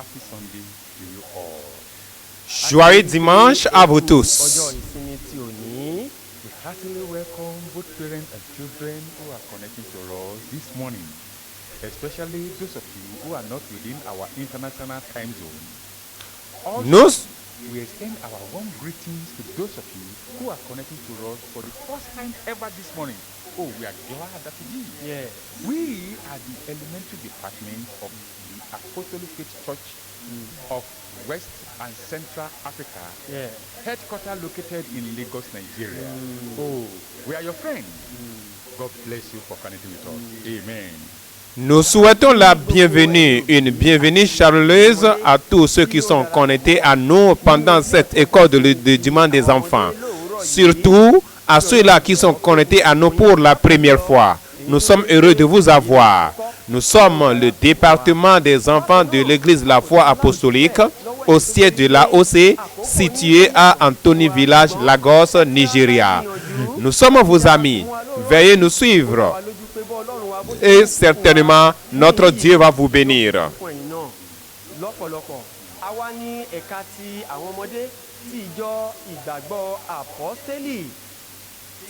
happy Sunday to you all. Joyeux dimanche à vous ọjọ́ tous. ìsinmi ti òní. We heartily welcome both parents and children who are connecting to us this morning, especially those of you who are not within our international time zone. Also, Nous, we extend our warm greetings to those of you who are connecting to us for the first time ever this morning. Oh, we are glad that you did. Yeah. We are the elementary department of the Apostolic Faith Church of West and Central Africa, Yeah. headquarters located in Lagos, Nigeria. Oh, we are your friends. God bless you for connecting with us. Amen. nous souhaitons la bienvenue, une bienvenue chaleureuse à tous ceux qui sont connectés à nous pendant cette école de dimanche des enfants. Surtout à ceux-là qui sont connectés à nous pour la première fois. Nous sommes heureux de vous avoir. Nous sommes le département des enfants de l'église de la foi apostolique au siège de l'AOC situé à Anthony Village, Lagos, Nigeria. Nous sommes vos amis. Veuillez nous suivre et certainement notre Dieu va vous bénir. fún ẹ̀yin náà lọ́pọ̀lọpọ̀. àwa ní ẹ̀ka ti àwọn ọmọdé tí ìjọ ìgbàgbọ́ àpọ́stélì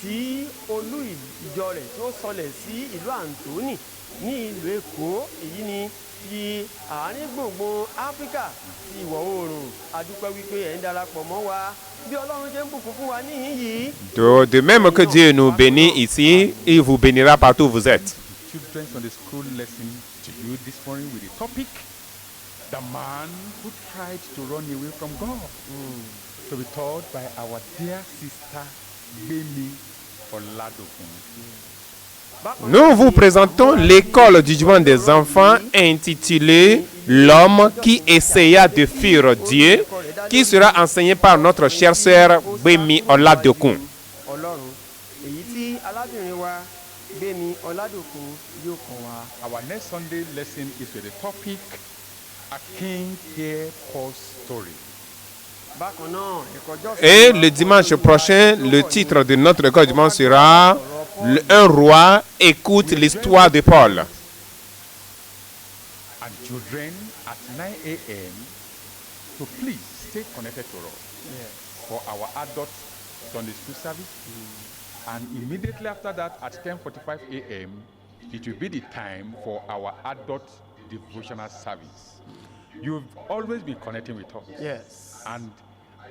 tí olú ìjọ rẹ̀ tó sọlẹ̀ sí ìlú Anthony ní ìlú Èkó. Èyí ni ti àárín gbùngbùn Áfíríkà ti ìwọ̀ oòrùn. A dúpẹ́ wípé ẹ̀ ń darapọ̀ mọ́ wa bí Ọlọ́run ṣe ń bùkún fún wa níhìn yìí. De même que Dieu nous bénit ici, il vous bénira partout où vous êtes. Children's Sunday School lesson to you this morning with the topic, the man who tried to run away from God. To be taught by our dear sister, Gbemi Oladokun. Nous vous présentons l'école du dimanche des enfants intitulée L'homme qui essaya de fuir Dieu, qui sera enseigné par notre chère sœur Gbemi Oladokun. Ọlọ́run èyí tí alábìnrin wa Gbémi Ọládòkun yóò kọ́ wa. Our next Sunday lesson is with the topic, A King Hear Paul's Story. Bákan náà ẹ̀kọ́ ọjọ́ Et le dimanche prochain, le titre de notre école du dimanche sera Un roi écoute l'histoire de Paul. And children, at 9 a.m., so please stay connected to us for our adult Sunday school service. And immediately after that, at 10:45 a.m., it will be the time for our adult devotional service. You've always been connecting with us. Yes. And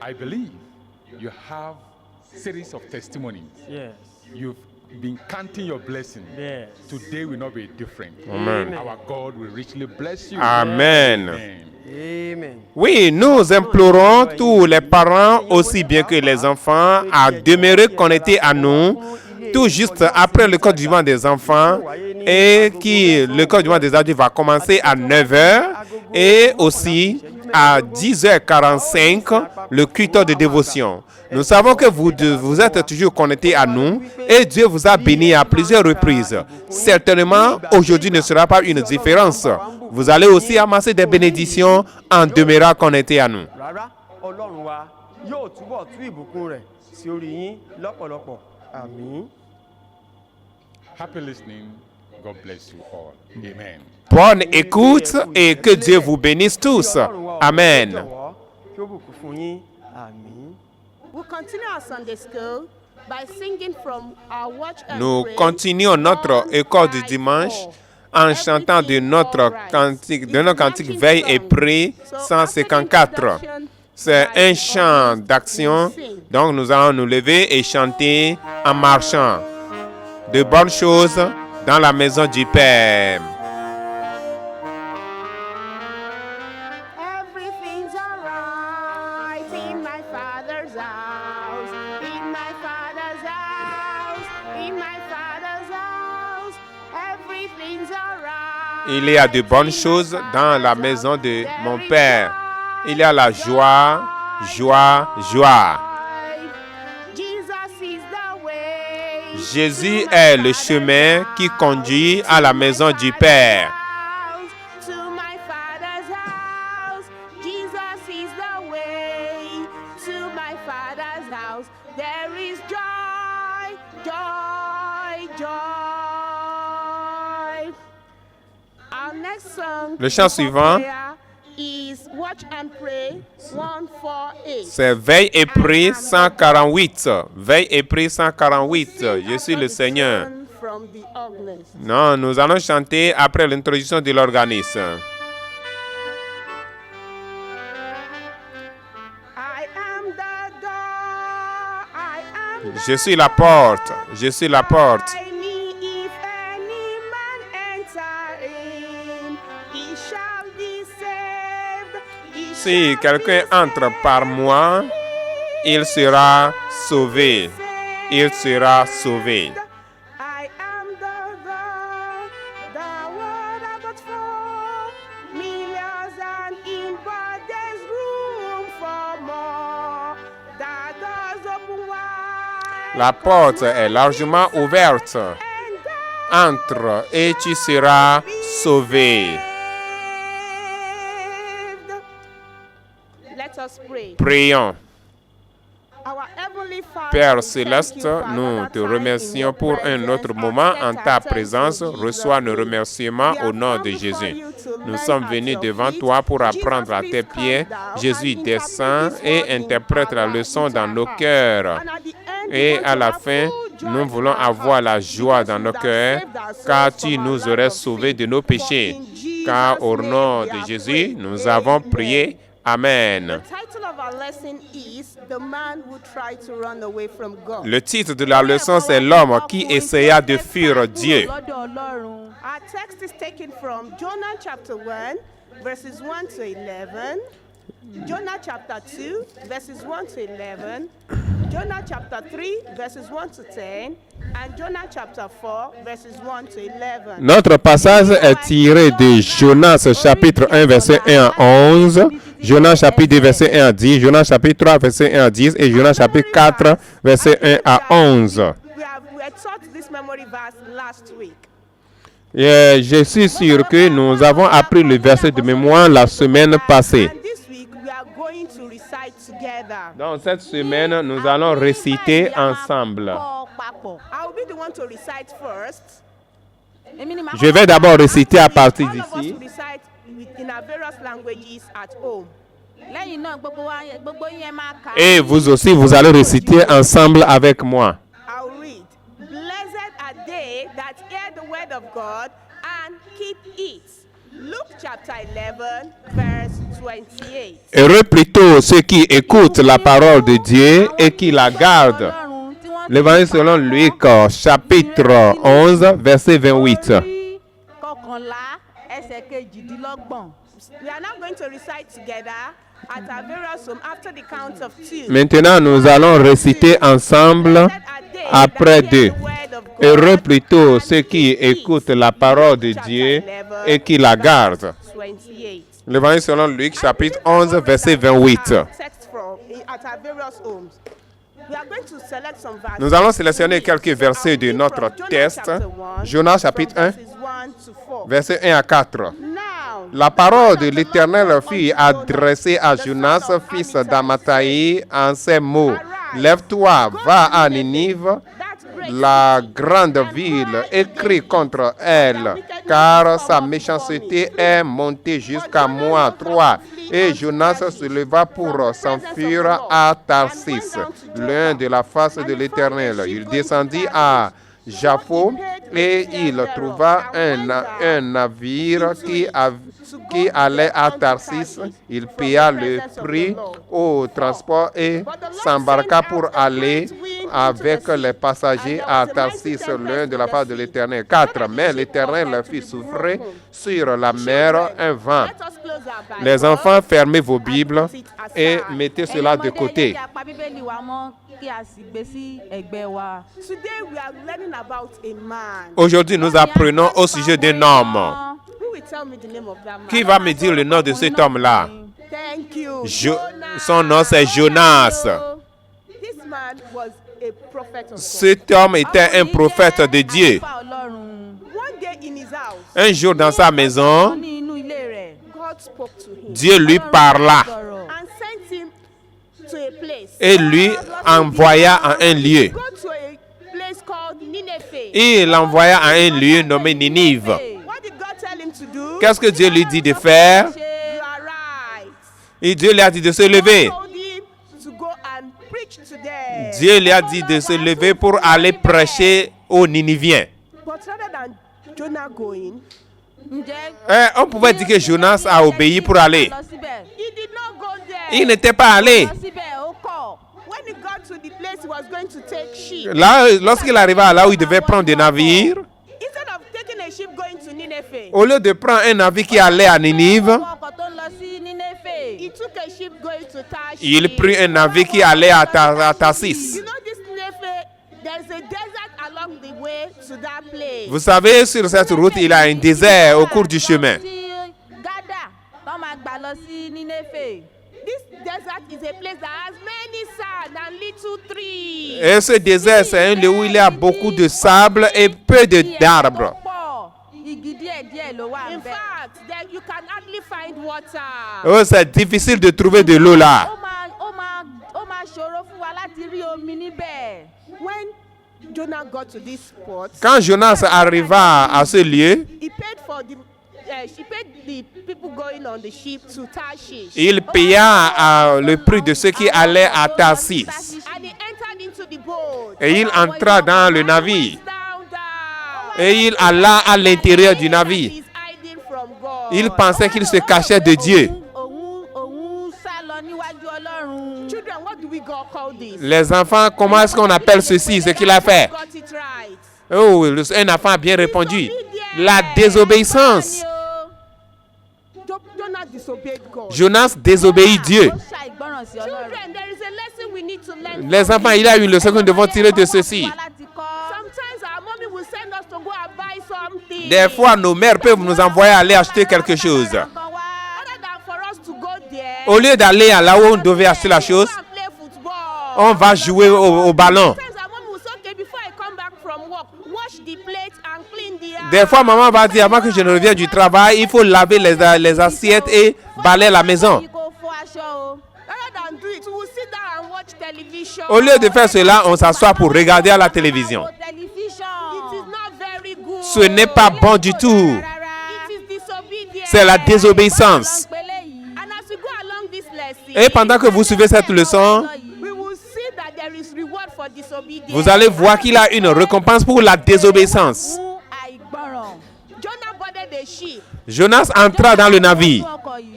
I believe you have series of testimonies. Yes. You've been counting your blessings. Yes. Today will not be different. Amen. Our God will richly bless you. Amen. Amen. Amen. Oui, nous implorons tous les parents, aussi bien que les enfants, à demeurer connectés à nous, tout juste après le code du dimanche des enfants, et le code du dimanche des adultes va commencer à 9h, et aussi à 10h45, le culte de dévotion. Nous savons que vous êtes toujours connectés à nous, et Dieu vous a béni à plusieurs reprises. Certainement, aujourd'hui ne sera pas une différence. Vous allez aussi amasser des bénédictions en demeurant connectés à nous. Rárá Ọlọ́run wa yóò túbọ̀ tú ìbùkún rẹ̀ sí orí yín lọ́pọ̀lọpọ̀. Àmín. Happy listening. God bless you all. Amen. Bonne écoute et que Dieu vous bénisse tous. Amen. Jọ̀wọ́ kí ó bùkún fún yín. Àmín. We'll continue our Sunday school by singing from our watch and Nous pray. continuons notre Psalm école du 5:4. dimanche en chantant de notre cantique Veille et Prie 154. C'est un chant d'action, donc nous allons nous lever et chanter en marchant. De bonnes choses dans la maison du Père. Everything's alright in my father's house, in my father's house, in my father's house. Everything's alright. Il y a de bonnes choses dans la maison de mon Père. Il y a la joie, joie, joie. Jesus is the way. Jésus est le chemin qui conduit à la maison du Père. To my father's house. Jesus is the way to my father's house. There is joy, joy, joy. Our next song Le chant before suivant prayer is 148. C'est veille et prie 148. Veille et prie 148. Je suis le Seigneur. From the organist. Non, nous allons chanter après l'introduction de l'organisme. I am the door. I am the Je suis la porte. Je suis la porte. by me. If any man enter in, he shall be saved. He Si shall quelqu'un be entre par moi, il sera sauvé. Il sera sauvé. I am the word about for millions and in, but there's room for more. The doors open wide. La porte est largement ouverte. And Entre et tu seras sauvé. saved. Let us pray. Prions. Our Heavenly Father, Père we thank céleste, you for nous another te time in remercions your pour un presence. autre moment en Accept ta our thanks présence. in Jesus' Reçois nos name. remerciements We au have nom come de before Jésus. you to Nous learn sommes at venus your devant feet. toi pour Jesus, apprendre à please tes come pieds. down Jésus, and descends interpret this et word in interprète la our- leçon into dans our nos hearts. cœurs. And at the end, we Et want à to la have fin, full joy nous in voulons our avoir la hearts joie because dans you nos have cœurs, saved our souls car from tu our nous land aurais of sauvés sin. de nos For péchés. in Jesus' Car au name nom we de have Jésus, prayed. nous avons Amen. prié. Amen. The title of our lesson is The Man Who Tried to Run Away from God. Le titre de la leçon, c'est l'homme qui essaya de fuir Dieu. Our text is taken from Jonah chapter 1, verses 1 to 11, Jonah chapter 2, verses 1 to 11, Jonah chapter 3, verses 1 to 10, and Jonah chapter 4, verses 1 to 11. Notre passage est tiré de Jonas chapitre 1 verset 1 à 11, Jonas chapitre 2 verset 1 à 10, Jonas chapitre 3 verset 1 à 10 et Jonas chapitre 4 verset 1 à 11. We had taught this memory verse last week. Et je suis sûr que nous avons appris le verset de mémoire la semaine passée. And this week we are going to recite together. Dans cette semaine, nous allons réciter ensemble. I'll be the one to recite first. Je vais d'abord réciter à partir All of us d'ici. will recite in our various languages at home. Et vous aussi, vous allez réciter ensemble avec moi. I'll read. Blessed are they that hear the word of God and keep it. Luke chapter 11, verse 28. Heureux plutôt ceux qui écoutent la parole de Dieu et qui la gardent. L'évangile selon Luc, chapitre 11, verset 28. We are now going to recite together at our various home after the count of two. Maintenant, nous allons réciter ensemble Blessed are they après that deux. hear the word of God Heureux plutôt and ceux qui keep it. écoutent la parole de Dieu et qui la gardent. 28. L'évangile selon Luc, chapitre 11, verset 28. Text from at our various homes. We are going to select some verses. Nous allons sélectionner quelques versets de notre texte. Jonas chapitre 1, verset 1 à 4. Now, La parole de l'Éternel fut adressée à Jonas, fils d'Amittai, en ces mots. Lève-toi, va à Ninive, la grande ville, écris contre elle, car sa méchanceté est montée jusqu'à moi. 3. Et Jonas se leva pour s'enfuir à Tarsis, loin de la face de l'Éternel. Il descendit à Jaffo et il trouva un navire qui allait à Tarsis. Il paya le prix au transport et s'embarqua pour aller avec les passagers à Tarsis, loin de la face de l'Éternel. 4. Mais l'Éternel fit souffrir sur la mer un vent. let us close our Bible. Les enfants, fermez vos Bibles et mettez cela de côté. Today we are learning about a man. Aujourd'hui, nous apprenons au sujet d'un homme. Who will tell me the name of that man? Qui va me dire le nom de cet homme-là? Thank you. Son nom, c'est Jonas. This man was a prophet of God. Cet homme était un prophète de Dieu. One day in his house, Un jour, dans sa maison, God spoke to him Dieu lui parla and sent him to a place. et lui envoya à un lieu. Go to a place called Nineveh. Il l'envoya à un lieu nommé Ninive. What did God tell him to do? Qu'est-ce que Dieu lui dit de faire? You are right. Et Dieu lui a dit de se lever. God told him to go and preach to them. Dieu lui a dit de se lever pour aller prêcher aux Niniviens. But rather than Jonah going, On pouvait dire que Jonas a obéi pour aller. he did not go there. Il n'était pas allé. When he got to the place he was going to take sheep, Là, lorsqu'il arriva là où il devait prendre des navires, instead of taking a ship going to Nineveh, au lieu de prendre un navire qui allait à Ninive, he took a ship going to Tarshish. il prit un navire qui allait à Tarsis. You know this Nineveh, there's a desert along the way to that place. Vous savez, sur cette route, il y a un désert au cours du chemin. This desert is a place that has many sand and little trees. Et ce désert, c'est un lieu où il y a beaucoup de sable et peu d'arbres. In fact, there you can hardly find water. Oh, c'est difficile de trouver de l'eau là. When Jonah got to this spot, Quand Jonas arriva à ce lieu, he paid for the people going on the ship to Tarshish. il paya le prix de ceux qui allaient à Tarsis. And he entered into the boat. Et il entra dans le navire. Down, down. Et il alla à l'intérieur du navire. He's hiding from God. Il pensait qu'il se cachait de Dieu. Children, what do we call this? Les enfants, comment est-ce qu'on appelle ceci, ce qu'il a fait? Got it right. Oh, un enfant a bien répondu. La désobéissance. Jonah disobeyed God. Jonas désobéit Dieu. Children, there is a lesson we need to learn. Les enfants, il y a une leçon que nous devons tirer de ceci. Sometimes our mommy will send us to go and buy something. Des fois, nos mères peuvent nous envoyer aller acheter quelque chose. Rather than for us to go there, Au lieu d'aller là où on devait acheter la chose, go and play football. on va jouer au ballon. Sometimes our mommy will say, okay, before I come back from work, wash the plate and clean the house. Des fois, maman va dire, avant que je ne revienne du travail, il faut laver les assiettes et balayer la maison. Rather than do it, we will sit down and watch television. Au lieu de faire cela, on s'assoit pour regarder à la télévision. It is not very good. Ce n'est pas bon du tout. It is disobedience. C'est la désobéissance. And as we go along this lesson, Et pendant que vous suivez cette leçon, we will see that there is reward for disobedience. vous allez voir qu'il a une récompense pour la désobéissance. Jonah boarded a ship. Jonas entra dans le navire.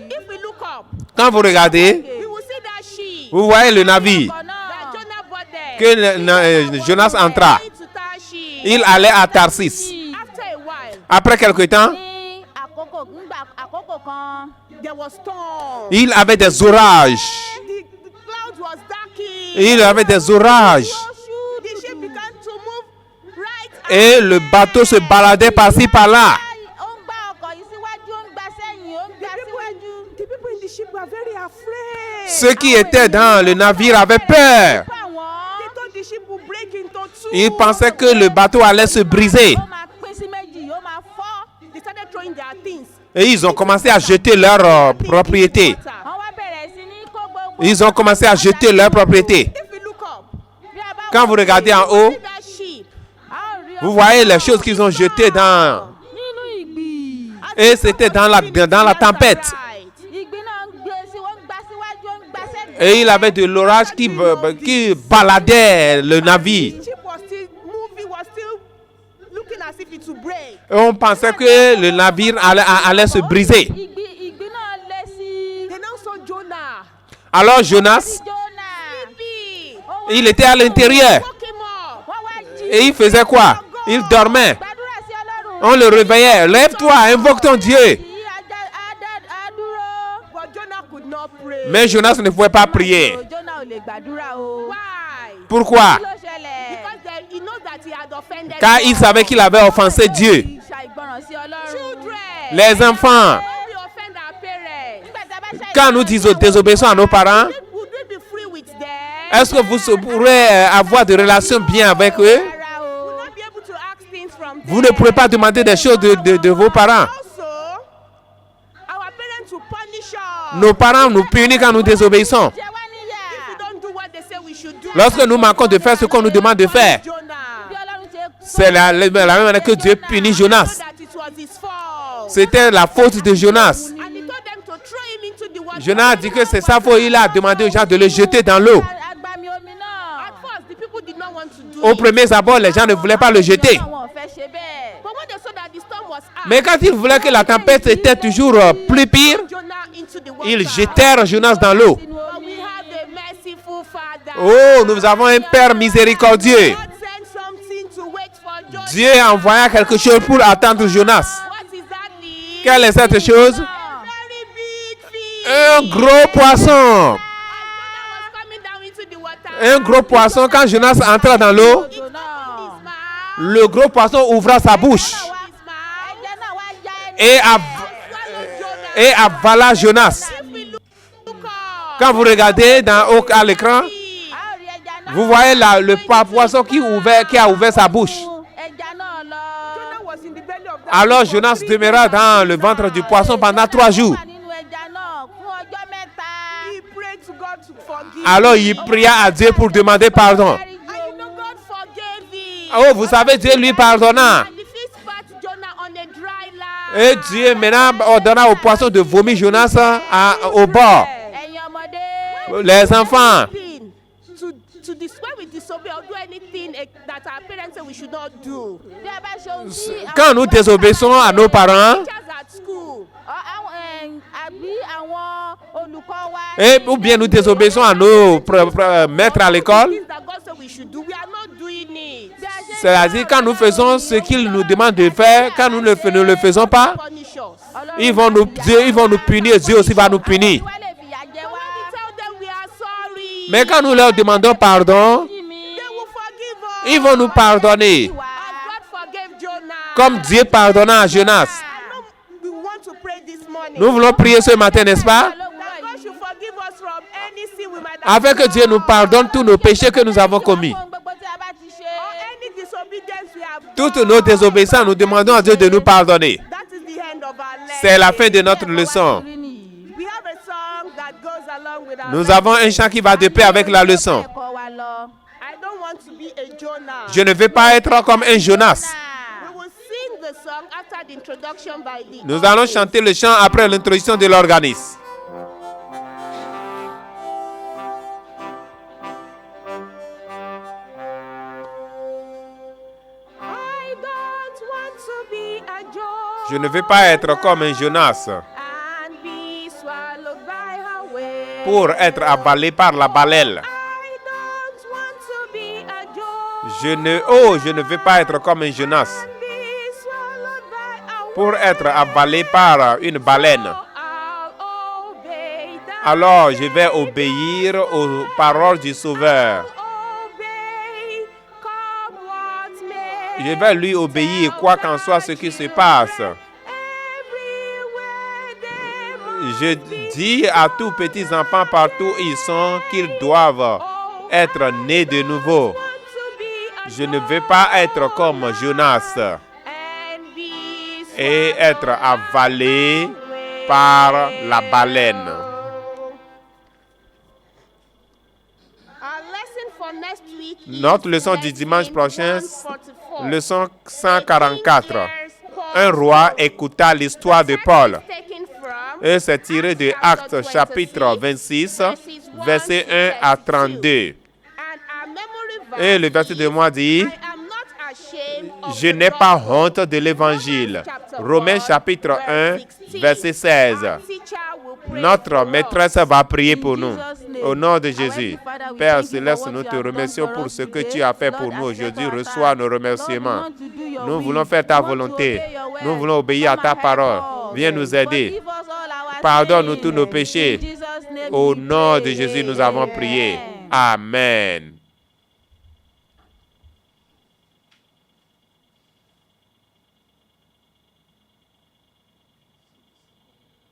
If we look up, Quand vous regardez, we will see that ship vous voyez le navire that Jonah boarded. que Jonas entra. Going to Tarshish. Il allait à Tarsis. After a while, Après quelque temps, there was storm. il avait des orages. The cloud was darkening. Il avait des orages. The ship began to move right and Et le bateau se baladait par-ci par-là. the people in the ship were very afraid. Ceux qui étaient dans le navire avaient peur. They thought the ship would break into two. Ils pensaient que le bateau allait se briser. They started throwing their things. Et ils ont commencé à jeter leurs propriétés. Ils ont commencé à jeter leurs propriétés. If we look up, Quand vous regardez en haut, see that ship. vous voyez les choses qu'ils ont jetées dans... Et c'était dans la tempête. Et il avait de l'orage qui baladait le navire. The ship was still moving, was still looking as if it would break. Et on pensait que le navire allait se briser. They now saw Jonah. Alors Jonas, Sleepy. il était à l'intérieur. Woke him up. Et il faisait quoi? Il dormait. On le réveillait. Lève-toi, invoque ton Dieu. But Jonah could not pray. Mais Jonas ne pouvait pas prier. Why? Pourquoi? Because he knows that he had offended Car il God. savait qu'il avait offensé Dieu. Children. Les enfants, When we offend our parents, quand nous disons désobéissons à nos parents, would we be free with them? est-ce que vous pourrez avoir des relations bien avec eux? We will not be able to ask things from Vous them. ne pourrez pas demander des choses de vos parents. Also, our parents will punish us. Nos parents nous punissent quand nous désobéissons. If we don't do what they say we should do. Lorsque nous manquons de faire ce qu'on nous demande de faire, Jonah. c'est la même manière que Dieu punit Jonas. That it was his fault. C'était la faute de Jonas. And he told them to throw him into the water. Jonas a dit que c'est sa faute. Il a demandé aux gens de le jeter dans l'eau. agbami omi náà. At first, the people did not want to do Au it. premier abord, les gens ne voulaient pas le jeter. Àwọn ò fẹ́ ṣe bẹ́ẹ̀. But when they saw that the storm was out, Mais quand ils voulaient que la tempête était toujours plus pire, Jonah into the water. ils jetèrent Jonas dans l'eau. Sínú But omi. we have a merciful Father. Oh, nous avons un Père miséricordieux. God sent something to wait for Jonah. Dieu envoya quelque chose pour attendre Jonas. What is that thing? Quelle est cette chose? A very big fish. Un gros poisson. As Jonah was coming down into the water, Un gros poisson, quand Jonas entra dans l'eau, it opened his mouth. le gros poisson ouvra sa bouche His mouth. Ẹja náà wá já ẹnu. et, Swallowed Jonah. et avala Jonas. If we look up, Quand vous regardez à l'écran, A ó rí ẹja náà. vous voyez le poisson qui a ouvert sa bouche. Ẹja náà lọ. Jonah was in the belly of that Alors fish for Jonas 3 demeura days dans and le ventre 3 du nights. poisson pendant 3 jours. Wà nínú ẹja náà fún ọjọ́ mẹ́ta. He prayed to God to forgive Alors him. il pria à Dieu pour demander pardon. And you know God forgave him. Oh, vous savez, Dieu lui pardonna. And the fish spat Jonah on a dry land. Et Dieu maintenant ordonna au poisson de vomir Jonas au bord. Ẹ̀yin ọmọdé. Les enfants, Anything when we disobey or do anything that our parents say we should not do. Bí ẹ bá ṣe ohun tí àwọn quand nous désobéissons à nos parents, Teachers at school. àbí àwọn olùkọ́ wa. ou bien nous désobéissons à nos maîtres à l'école, Things that God said we should do, we are not doing it. Bí a ṣe ń c'est-à-dire quand nous faisons ce qu'ils nous demandent de faire, quand nous ne le faisons pas, Punish us. Ọlọ́run ils vont nous punir, Dieu aussi va nous punir. wá lè fìyà jẹ But wá. when we tell them we are sorry, Mais quand nous leur demandons pardon, Kí mi? they will forgive us. ils vont nous pardonner, As God forgave Jonah. comme Dieu pardonna à Jonas. I know we want to pray this morning. Nous voulons prier ce matin, n'est-ce pas? That God should forgive us from any sin we might have Afin que Dieu nous pardonne tous nos péchés que nous avons commis. Ohun gbogbo tí a bá ti ṣe. or any disobedience we have Toutes done. nos désobéissances, nous demandons à Dieu de nous pardonner. That is the end of our lesson. C'est la fin de notre leçon. Rí nìyí. We have a song that goes along with our Nous lesson. avons un chant qui va de pair avec la leçon. Ẹ̀kọ́ wa lọ. I don't want to be a Jonah. Je ne veux pas être comme un Jonas. We will sing the song after the introduction by the Nous allons chanter le chant après l'introduction de l'organisme. I don't want to be a Jonah Je ne veux pas être comme un Jonas and be swallowed by her wave. pour être avalé par la baleine. I don't want to be a Jonah Je ne veux pas être comme un Jonas and be swallowed by a pour être avalé par une baleine. I'll obey the Alors je vais obéir aux paroles du Sauveur. obey, come what may. Je vais lui obéir quoi qu'en soit ce qui se passe. Everywhere they Je dis à tous petits enfants partout où ils sont qu'ils doivent être nés de nouveau. want to be a Je ne veux pas être comme Jonas and be et être avalé par la baleine. Our lesson for next week is Notre leçon du dimanche prochain, 144. leçon 144. Un roi écouta l'histoire de Paul. Taken from Et c'est tiré de Actes chapitre 26, versets 1 à 32. and our memory verse Et le verset de moi dit, I am not ashamed of je the n'ai pas gospel. honte de l'évangile. Romains chapitre 1, verset 16. Our teacher will pray Notre for maîtresse us. va prier pour nous. Au nom de Jésus. Père Céleste, nous te remercions pour ce que tu as fait pour nous aujourd'hui. Reçois nos remerciements. Nous voulons faire ta volonté. Nous voulons obéir à ta parole. Viens nous aider. Pardonne-nous tous nos péchés. Au nom de Jésus, nous avons prié. Amen.